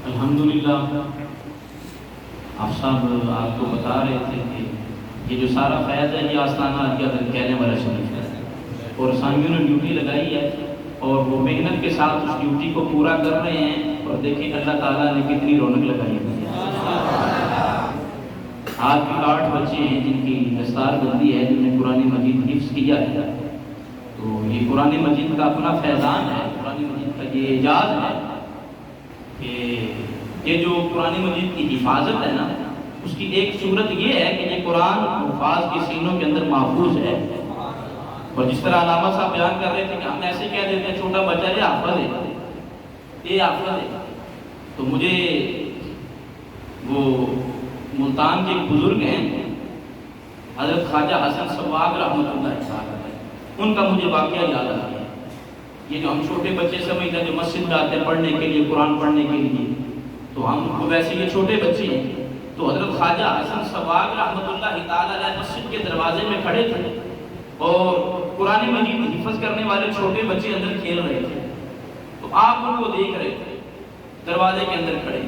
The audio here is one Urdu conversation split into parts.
الحمدللہ آپ صاحب آپ کو بتا رہے تھے کہ یہ جو سارا فیض ہے یہ آستانہ عالیہ کہنے والا شریف ہے اور سامعین نے ڈیوٹی لگائی ہے اور وہ محنت کے ساتھ اس ڈیوٹی کو پورا کر رہے ہیں اور دیکھیں اللہ تعالیٰ نے کتنی رونق لگائی ہے۔ آج بھی 8 بچے ہیں جن کی دستار بندی ہے جنہوں نے قرآن مجید حفظ کیا ہے، تو یہ قرآن مجید کا اپنا فیضان ہے، قرآن مجید کا یہ اعجاز ہے کہ یہ جو قرآن مجید کی حفاظت ہے نا، اس کی ایک صورت یہ ہے کہ یہ قرآن حفاظ کے سینوں کے اندر محفوظ ہے۔ اور جس طرح علامہ صاحب بیان کر رہے تھے کہ ہم ایسے کہہ دیتے ہیں چھوٹا بچہ یہ حافظ ہے، یہ حافظ ہے، تو مجھے وہ ملتان کے ایک بزرگ ہیں حضرت خواجہ حسن سواگ رحمۃ اللہ علیہ، ان کا مجھے واقعہ یاد آ گیا۔ یہ جو ہم چھوٹے بچے سمجھتے ہیں جو مسجد میں آتے ہیں پڑھنے کے لیے، قرآن پڑھنے کے لیے، تو ہم کو ویسے یہ چھوٹے بچے ہیں، تو حضرت خواجہ حسن سواگ رحمۃ اللہ تعالیٰ علیہ مسجد کے دروازے میں کھڑے تھے اور قرآن مجید حفظ کرنے والے چھوٹے بچے اندر کھیل رہے تھے، تو آپ ان کو دیکھ رہے تھے دروازے کے اندر کھڑے،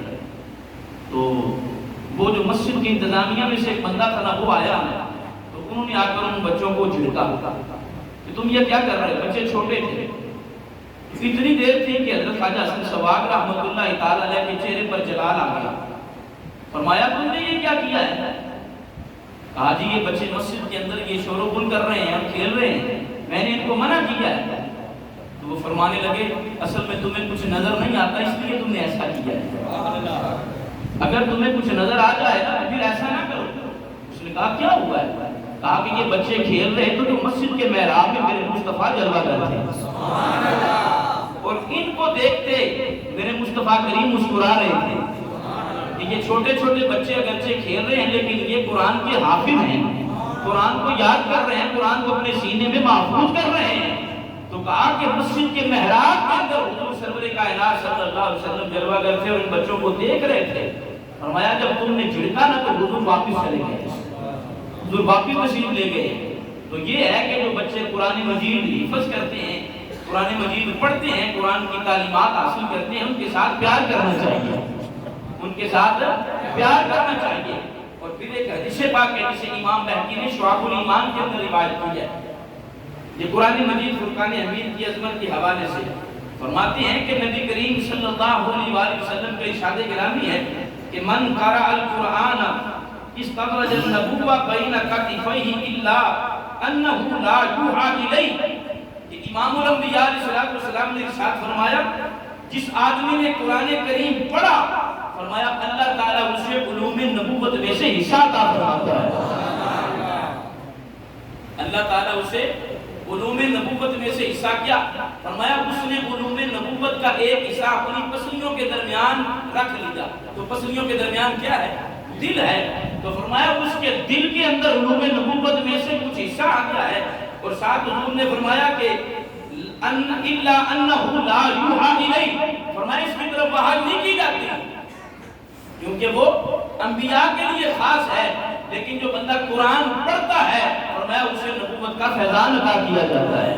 تو وہ جو مسجد کی انتظامیہ میں سے ایک بندہ تھا نا وہ آیا، تو انہوں نے آ کر ان بچوں کو جھڑکا کہ تم یہ کیا کر رہے، بچے چھوٹے تھے۔ اتنی دیر تھی کہ حضرت خواجہ حسن سواگ رحمۃ اللہ تعالیٰ علیہ کے چہرے پر جلال آ گیا، فرمایا تم نے یہ کیا کیا ہے؟ کہا جی یہ بچے مسجد کے اندر یہ شور و غل کر رہے ہیں اور کھیل رہے ہیں، میں نے ان کو منع کیا ہے۔ تو وہ فرمانے لگے اصل میں تمہیں کچھ نظر نہیں آتا اس لیے تم نے ایسا کیا ہے، اگر تمہیں کچھ نظر آ جائے نا پھر ایسا نہ کرو۔ اس نے کہا کیا ہوا ہے؟ کہا کہ یہ بچے کھیل رہے تو جو مسجد کے محراب میں میرے مصطفیٰ جلوہ گر تھے اور ان کو دیکھتے میرے مصطفیٰ کریم مسکرا رہے تھے کہ یہ چھوٹے چھوٹے بچے اگرچہ کھیل رہے ہیں لیکن یہ قرآن کے حافظ ہیں، قرآن کو یاد کر رہے ہیں، قرآن کو اپنے سینے میں محفوظ کر رہے ہیں۔ تو کہا کہ مسجد کے محراب کے اندر حضور سرور کائنات صلی اللہ علیہ وسلم جلوہ گر تھے اور ان بچوں کو دیکھ رہے تھے۔ فرمایا جب تم نے جھڑکا نا تو حضور واپس چلے گئے، حضور واپس تشریف لے گئے۔ تو یہ ہے کہ جو بچے قرآن مجید حفظ کرتے ہیں، قرآن مجید پڑھتے ہیں، قرآن کی تعلیمات حاصل کرتے ہیں، ان کے ساتھ پیار کرنا چاہیے، ان کے ساتھ پیار کرنا چاہیے۔ اور پھر ایک حدیث پاک ہے جسے امام بہقی نے شعب الایمان کے اندر روایت کی ہے، یہ قرآن مجید فرقان حمید کی عظمت کے حوالے سے فرماتے ہیں کہ نبی کریم صلی اللہ علیہ وآلہ وسلم کا ارشاد گرامی ہے کہ من قرأ القرآن استخرج النبوة بین کتفیہ الا انہ لا یوحى الیہ۔ کہ امام الانبیاء علیہ السلام نے ارشاد فرمایا جس آدمی نے قرآن کریم پڑھا، فرمایا اللہ تعالیٰ اسے علوم نبوت میں سے حصہ عطا فرماتا ہے، اللہ تعالیٰ اسے علوم نبوت میں سے حصہ کیا فرمایا، اس نے علوم نبوت کا ایک حصہ اپنی پسلیوں کے درمیان رکھ لیا۔ تو پسلیوں کے درمیان کیا ہے؟ دل ہے۔ تو فرمایا اس کے دل کے اندر علوم نبوت میں سے کچھ حصہ آ گیا ہے، اور ساتھ حضور نے فرمایا کہ الا انہ لا یوحى الیہ، فرمایا اس کی طرف وحی نہیں کی جاتی کیونکہ وہ انبیاء کے لیے خاص ہے، لیکن جو بندہ قرآن پڑھتا ہے فرمایا اسے نبوت کا فیضان عطا کیا جاتا ہے۔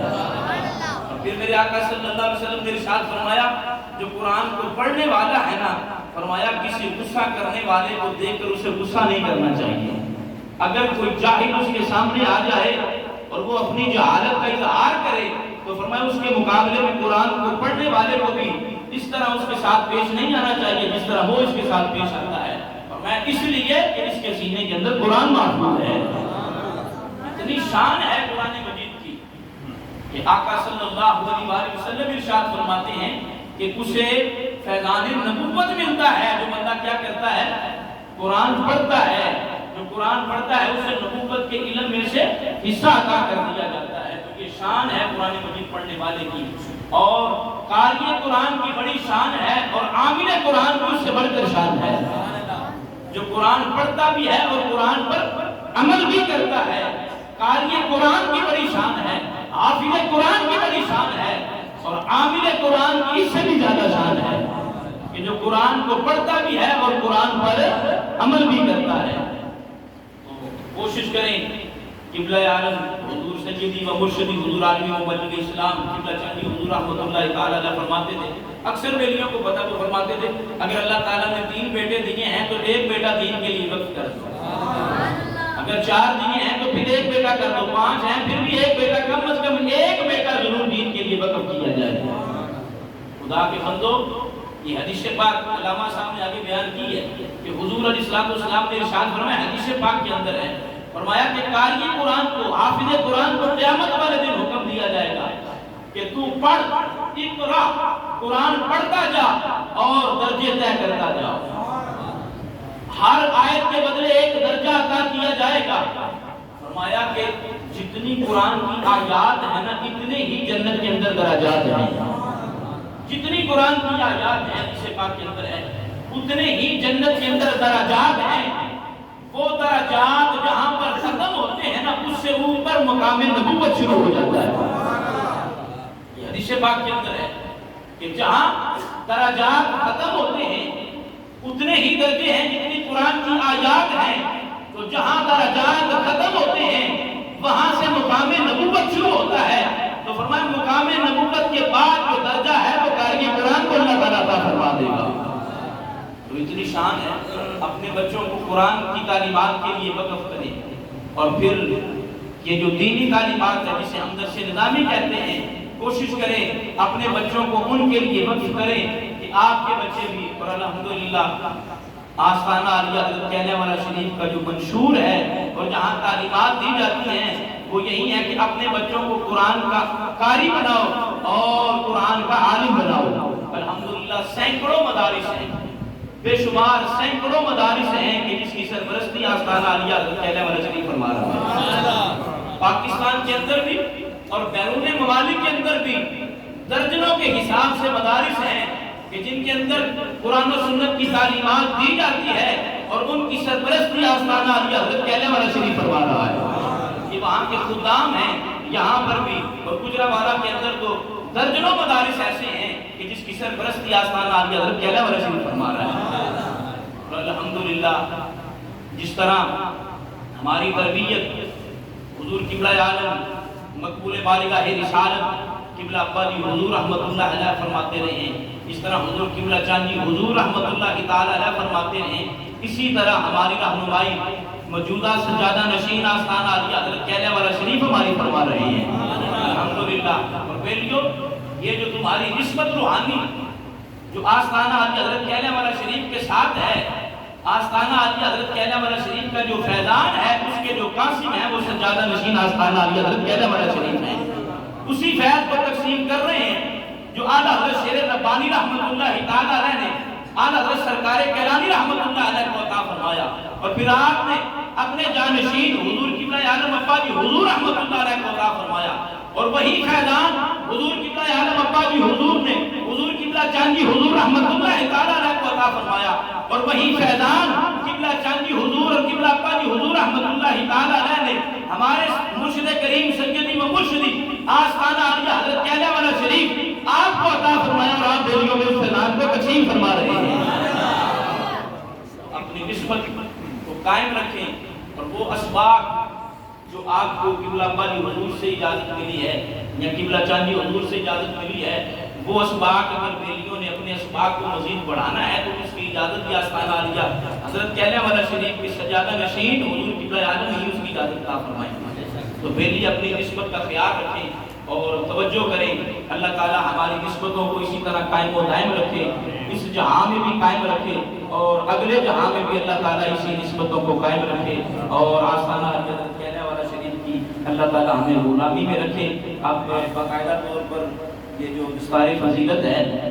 اور پھر میرے آقا صلی اللہ علیہ وسلم نے ارشاد فرمایا جو قرآن کو پڑھنے والا ہے نا، فرمایا کسی غصہ کرنے والے کو دیکھ کر اسے غصہ نہیں کرنا چاہیے۔ اگر کوئی جاہل اس کے سامنے آ جائے اور وہ اپنی جہالت کا اظہار کرے تو فرمایا اس کے مقابلے میں قرآن کو پڑھنے والے کو بھی اس طرح اس کے ساتھ پیش نہیں آنا چاہیے جس طرح وہ اس کے ساتھ پیش آتا ہے۔ فرمایا اس لیے کہ اس کے سینے کے اندر قرآن محفوظ ہے۔ اتنی شان ہے قرآن مجید کی کہ آقا صلی اللہ علیہ وآلہ وسلم ارشاد فرماتے ہیں کہ اسے فیضان نبوت ملتا ہے جو بندہ کیا کرتا ہے؟ قرآن پڑھتا ہے۔ جو قرآن پڑھتا ہے اسے نبوت کے علم میں سے حصہ عطا کر دیا جاتا ہے۔ تو یہ شان ہے قرآن مجید پڑھنے والے کی، اور قاری قرآن کی بڑی شان ہے، اور عامل قرآن کی اس سے بڑھ کر شان ہے۔ جو قرآن پڑھتا بھی ہے اور قرآن پر عمل بھی کرتا ہے، قاری قرآن کی بڑی شان ہے، حافظ قرآن کی بڑی شان ہے، اور عامل قرآن کی اس سے بھی زیادہ شان ہے کہ جو قرآن کو پڑھتا بھی ہے اور قرآن پر عمل بھی کرتا ہے۔ تو کوشش کریں قبلہ عالم حضور سے سیدی و مرشدی حضور عالمی مبلغ اسلام قبلہ چاندی حضور رحمۃ اللہ تعالی علیہ فرماتے تھے، اکثر بیلیوں کو پتہ تو فرماتے تھے اگر اللہ تعالیٰ نے 3 بیٹے دیے ہیں تو 1 بیٹا دین کے لیے وقف کر دو، اگر 4 دیے ہیں تو پھر 1 بیٹا کر دو، 5 ہیں پھر بھی 1 بیٹا، کم از کم 1 بیٹا ضرور دین کے لیے وقف کیا جائے۔ خدا کے بندو، یہ حدیث پاک علامہ صاحب نے آگے بیان کی ہے کہ حضور علیہ السلام نے ارشاد فرمایا، حدیث پاک کے اندر ہے، فرمایا کہ قاری قرآن کو، حافظ قرآن کو قیامت والے دن حکم دیا جائے گا کہ تو پڑھ، اقرا، قرآن پڑھتا جا اور درجے طے کرتا جا، ہر آیت کے بدلے 1 درجہ عطا کیا جائے گا۔ فرمایا کہ جتنی قرآن کی آیات ہیں نا، اتنے ہی جنت کے اندر درجات ہیں، جتنی قرآن کی آیات ہیں جسے پاک کے اندر ہے، اتنے ہی جنت کے اندر درجات ہیں۔ وہ درجات جہاں پر ختم ہوتے ہیں نا، اس سے اوپر مقام نبوت شروع ہو جاتا ہے۔ یہ حدیث پاک کے اندر ہے کہ جہاں درجات ختم ہوتے ہیں اتنے ہی درجے ہیں جتنی قرآن کی آیات ہیں، تو جہاں درجات ختم ہوتے ہیں وہاں سے مقام نبوت شروع ہوتا ہے۔ تو فرمایا مقام نبوت کے بعد جو درجہ ہے وہ قاری قرآن کو اللہ تعالیٰ عطا فرما دے گا۔ تو اتنی شان ہے، اپنے بچوں کو قرآن کی تعلیمات کے لیے وقف کریں، اور پھر یہ جو دینی تعلیمات ہے جسے ہم درس نظامی کہتے ہیں، کوشش کریں اپنے بچوں کو ان کے لیے وقف کریں کہ آپ کے بچے بھی، اور الحمدللہ آستانہ عالیہ حضرت کہنے والا شریف کا جو منشور ہے اور جہاں تعلیمات دی جاتی ہیں وہ یہی ہے کہ اپنے بچوں کو قرآن کا قاری بناؤ اور قرآن کا عالم بناؤ۔ الحمدللہ سینکڑوں مدارس ہیں، بے شمار سینکڑوں مدارس ہیں کہ جس کی سرپرستی آستانہ عالیہ حضرت کہنے والا شریف فرما رہا ہے۔ پاکستان کے اندر بھی اور بیرون ممالک کے اندر بھی درجنوں کے حساب سے مدارس ہیں کہ جن کے اندر قرآن و سنت کی تعلیمات دی جاتی ہے اور ان کی سرپرستی آستانہ عالیہ حضرت کہنے والا شریف فرما رہا ہے۔ یہ وہاں کے خدام ہیں یہاں پر بھی، اور گجرانوالہ کے اندر تو درجنوں مدارس ایسے ہیں کہ جس کی سرپرستی آستانہ عالیہ حضرت کہنے والا شریف فرما رہا ہے۔ اور الحمدللہ جس طرح ہماری تربیت حضور قبلہ عالم مقبول بالغاہ رسالت قبلہ ابا جی حضور رحمت اللہ علیہ فرماتے رہے ہیں، اس طرح حضور قبلہ چاندی حضور رحمت اللہ تعالی علیہ فرماتے رہے، اسی طرح ہماری رہنمائی موجودہ سجادہ نشین آستانہ عالیہ حضرت کہنے والا شریف ہماری فرما رہے ہیں۔ الحمدللہ۔ اور بیلیو، یہ جو تمہاری نسبت روحانی جو آستانہ عالیہ حضرت کہنے والا شریف کے ساتھ ہے، آستانہ عالیہ حضرت کہنے والا شریف کا جو فیضان ہے اس کے جو قاسم ہیں وہ سجادہ نشین آستانہ عالیہ حضرت کہنے والا شریف ہے، اسی فیض کو تقسیم کر رہے ہیں جو اعلیٰ حضرت شیر ربانی رحمت اللہ تعالی علیہ نے اعلیٰ حضرت سرکار کیلانی رحمت اللہ علیہ کو عطا فرمایا، اور پھر آپ نے اپنے جانشین حضور قبلہ عالم ابا جی حضور رحمت اللہ علیہ کو عطا فرمایا، اور وہی فیضان حضور قبلہ عالم ابا جی حضور نے حضور قبلہ چاندی حضور رحمت اللہ تعالی علیہ کو عطا فرمایا، اور وہی فیضان قبلہ چاندی حضور اور قبلہ ابا جی حضور رحمت اللہ تعالی علیہ نے ہمارے مرشد کریم سیدی و مرشدی آستانہ عالیہ حضرت کہنے والا شریف آپ کو عطا فرمایا، اور آپ دلیوں میں اس فیضان کو تقسیم فرما رہے ہیں۔ اپنی نسبت کو قائم رکھیں، اور وہ اسباق جو آپ کو قبلہ ابا جی حضور سے اجازت ملی ہے یا قبلہ چاندی حضور سے اجازت ملی ہے، وہ اسباق اگر بیلیوں نے اپنے اسباق کو مزید بڑھانا ہے تو اس کی اجازت یا آستانہ عالیہ حضرت کہنے والا شریف کی سجادہ نشین حضور قبلہ عالم ہی اس کی اجازت عطا فرمائیں۔ تو بیلی اپنی نسبت کا خیال رکھیں اور توجہ کریں، اللہ تعالی ہماری نسبتوں کو اسی طرح قائم و دائم رکھے، اس جہاں میں بھی قائم رکھے اور اگلے جہاں میں بھی اللہ تعالی اسی نسبتوں کو قائم رکھے، اور آستانہ عالیہ حضرت کہنے والا شریف کی اللہ تعالی ہمیں غلامی میں رکھے۔ اب باقاعدہ طور پر یہ جو دستار فضیلت ہے